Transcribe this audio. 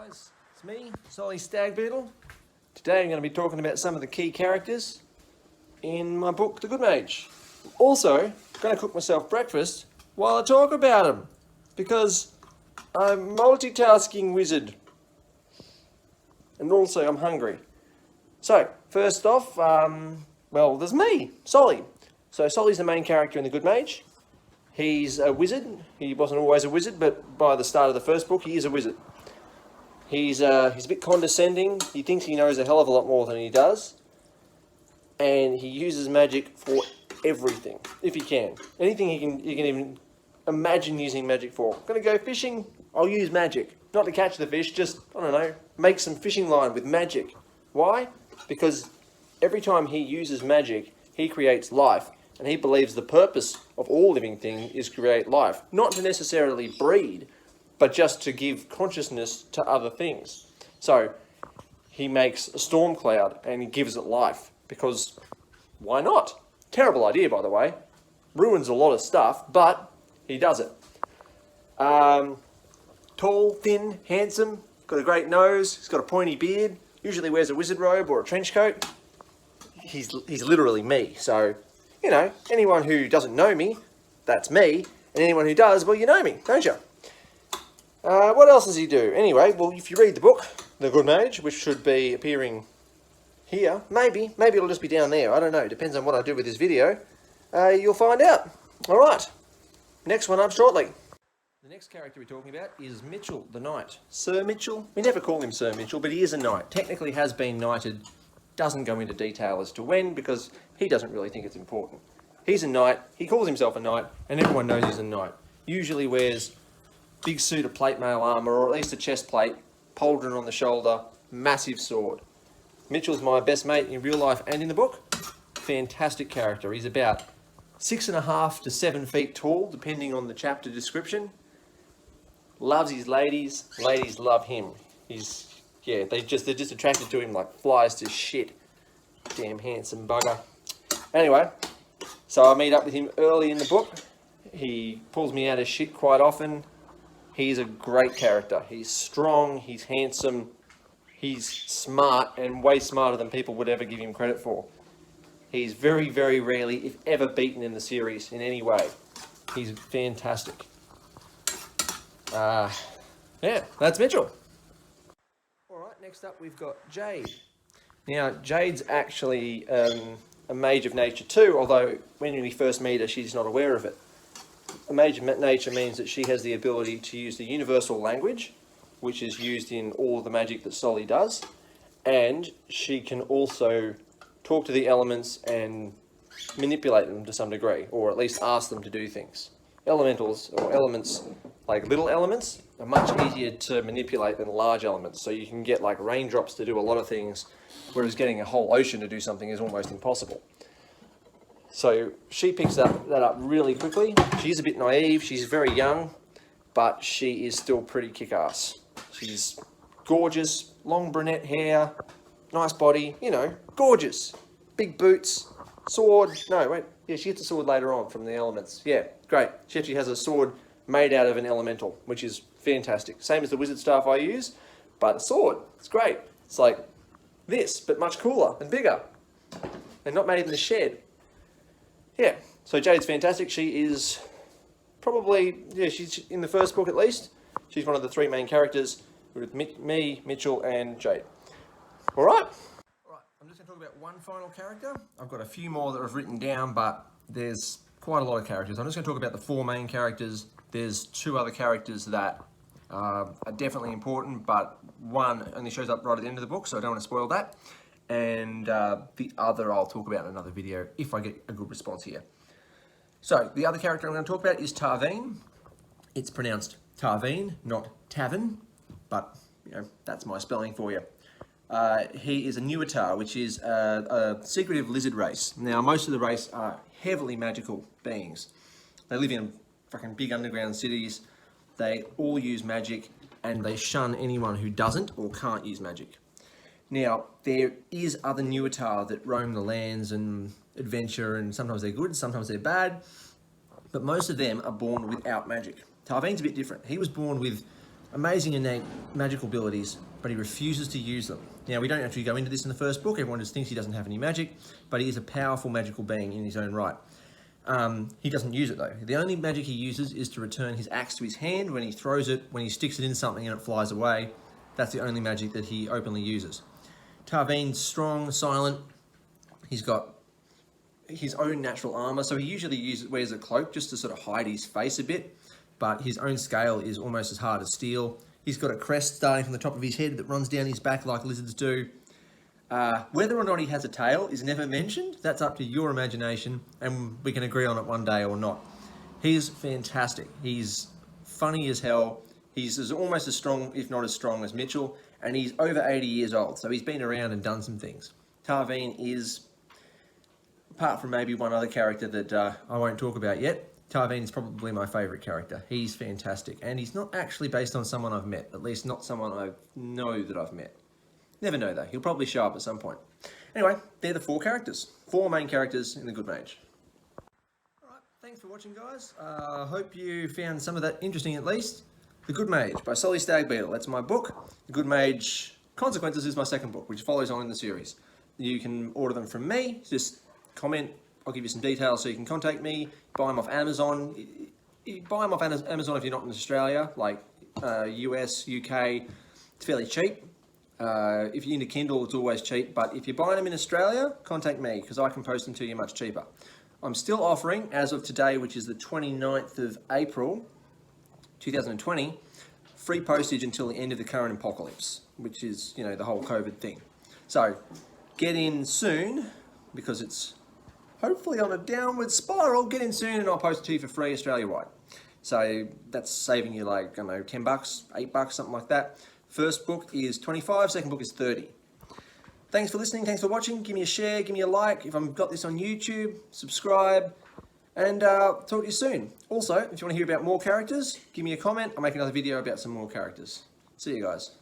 guys, it's me, Solly Stagbeetle. Today I'm going to be talking about some of the key characters in my book, The Good Mage. Also, going to cook myself breakfast while I talk about them, because I'm a multitasking wizard. And also I'm hungry. So, first off, well, there's me, Solly. So Solly's the main character in The Good Mage. He's a wizard. He wasn't always a wizard, but by the start of the first book, he is a wizard. He's a bit condescending. He thinks he knows a hell of a lot more than he does. And he uses magic for everything, if he can. Anything you can even imagine using magic for. Gonna go fishing, I'll use magic. Not to catch the fish, just, I don't know, make some fishing line with magic. Why? Because every time he uses magic, he creates life. And he believes the purpose of all living thing is create life. Not to necessarily breed, but just to give consciousness to other things. So he makes a storm cloud and he gives it life, because why not? Terrible idea, by the way. Ruins a lot of stuff, but he does it. Tall, thin, handsome, got a great nose, he's got a pointy beard, usually wears a wizard robe or a trench coat. He's literally me, so, you know, anyone who doesn't know me, that's me, and anyone who does, well, you know me, don't you? What else does he do? Anyway, well, if you read the book, The Good Mage, which should be appearing here, maybe it'll just be down there, I don't know, depends on what I do with this video, you'll find out. Alright, next one up shortly. The next character we're talking about is Mitchell the Knight. Sir Mitchell? We never call him Sir Mitchell, but he is a knight. Technically has been knighted, doesn't go into detail as to when, because he doesn't really think it's important. He's a knight, he calls himself a knight, and everyone knows he's a knight. Usually wears big suit of plate mail armour, or at least a chest plate, pauldron on the shoulder, massive sword. Mitchell's my best mate in real life and in the book. Fantastic character. He's about 6.5 to 7 feet tall, depending on the chapter description. Loves his ladies. Ladies love him. They're just attracted to him like flies to shit. Damn handsome bugger. Anyway, so I meet up with him early in the book. He pulls me out of shit quite often. He's a great character. He's strong, he's handsome, he's smart, and way smarter than people would ever give him credit for. He's very, very rarely, if ever, beaten in the series in any way. He's fantastic. Yeah, that's Mitchell. Alright, next up we've got Jade. Now, Jade's actually a mage of nature too, although when we first meet her, she's not aware of it. A mage of nature means that she has the ability to use the universal language, which is used in all of the magic that Solly does, and she can also talk to the elements and manipulate them to some degree, or at least ask them to do things. Elementals, or elements, like little elements, are much easier to manipulate than large elements, so you can get like raindrops to do a lot of things, whereas getting a whole ocean to do something is almost impossible. So she picks that up really quickly. She's a bit naive, she's very young, but she is still pretty kick-ass. She's gorgeous, long brunette hair, nice body, you know, gorgeous. Big boots, sword, no, wait, yeah, she gets a sword later on from the elements. Yeah, great. She actually has a sword made out of an elemental, which is fantastic. Same as the wizard staff I use, but a sword, it's great. It's like this, but much cooler and bigger, and not made in the shed. Yeah, so Jade's fantastic. She is probably, yeah, she's in the first book at least. She's one of the three main characters with me, Mitchell, and Jade. Alright, I'm just going to talk about one final character. I've got a few more that I've written down, but there's quite a lot of characters. I'm just going to talk about the four main characters. There's two other characters that are definitely important, but one only shows up right at the end of the book, so I don't want to spoil that. And the other I'll talk about in another video if I get a good response here. So the other character I'm going to talk about is Tarveen. It's pronounced Tarveen, not Tavern, but you know, that's my spelling for you. He is a Nuatar, which is a secretive lizard race. Now most of the race are heavily magical beings. They live in fucking big underground cities. They all use magic, and they shun anyone who doesn't or can't use magic. Now, there is other Nuatar that roam the lands and adventure, and sometimes they're good, sometimes they're bad, but most of them are born without magic. Tarveen's a bit different. He was born with amazing innate magical abilities, but he refuses to use them. Now, we don't actually go into this in the first book. Everyone just thinks he doesn't have any magic, but he is a powerful magical being in his own right. He doesn't use it though. The only magic he uses is to return his axe to his hand when he throws it, when he sticks it in something and it flies away. That's the only magic that he openly uses. Tarveen's strong, silent. He's got his own natural armor, so he usually wears a cloak just to sort of hide his face a bit, but his own scale is almost as hard as steel. He's got a crest starting from the top of his head that runs down his back like lizards do. Whether or not he has a tail is never mentioned. That's up to your imagination, and we can agree on it one day or not. He's fantastic. He's funny as hell. He's almost as strong, if not as strong, as Mitchell, and he's over 80 years old, so he's been around and done some things. Tarveen is, apart from maybe one other character that I won't talk about yet, Tarveen is probably my favourite character. He's fantastic, and he's not actually based on someone I've met, at least not someone I know that I've met. Never know though, he'll probably show up at some point. Anyway, they're the 4 characters. 4 main characters in The Good Mage. Alright, thanks for watching guys. Hope you found some of that interesting at least. The Good Mage by Solly Stagbeetle. That's my book. The Good Mage Consequences is my second book, which follows on in the series. You can order them from me. Just comment. I'll give you some details so you can contact me. Buy them off Amazon. You buy them off Amazon if you're not in Australia, like US, UK. It's fairly cheap. If you're into Kindle, it's always cheap. But if you're buying them in Australia, contact me because I can post them to you much cheaper. I'm still offering, as of today, which is the 29th of April, 2020, free postage until the end of the current apocalypse, which is, you know, the whole COVID thing. So get in soon because it's hopefully on a downward spiral. Get in soon and I'll post it to you for free Australia-wide. So that's saving you like, I don't know, $10, $8, something like that. First book is 25, second book is 30. Thanks for listening, thanks for watching. Give me a share, give me a like. If I've got this on YouTube, subscribe. And talk to you soon. Also, if you want to hear about more characters, give me a comment. I'll make another video about some more characters. See you guys.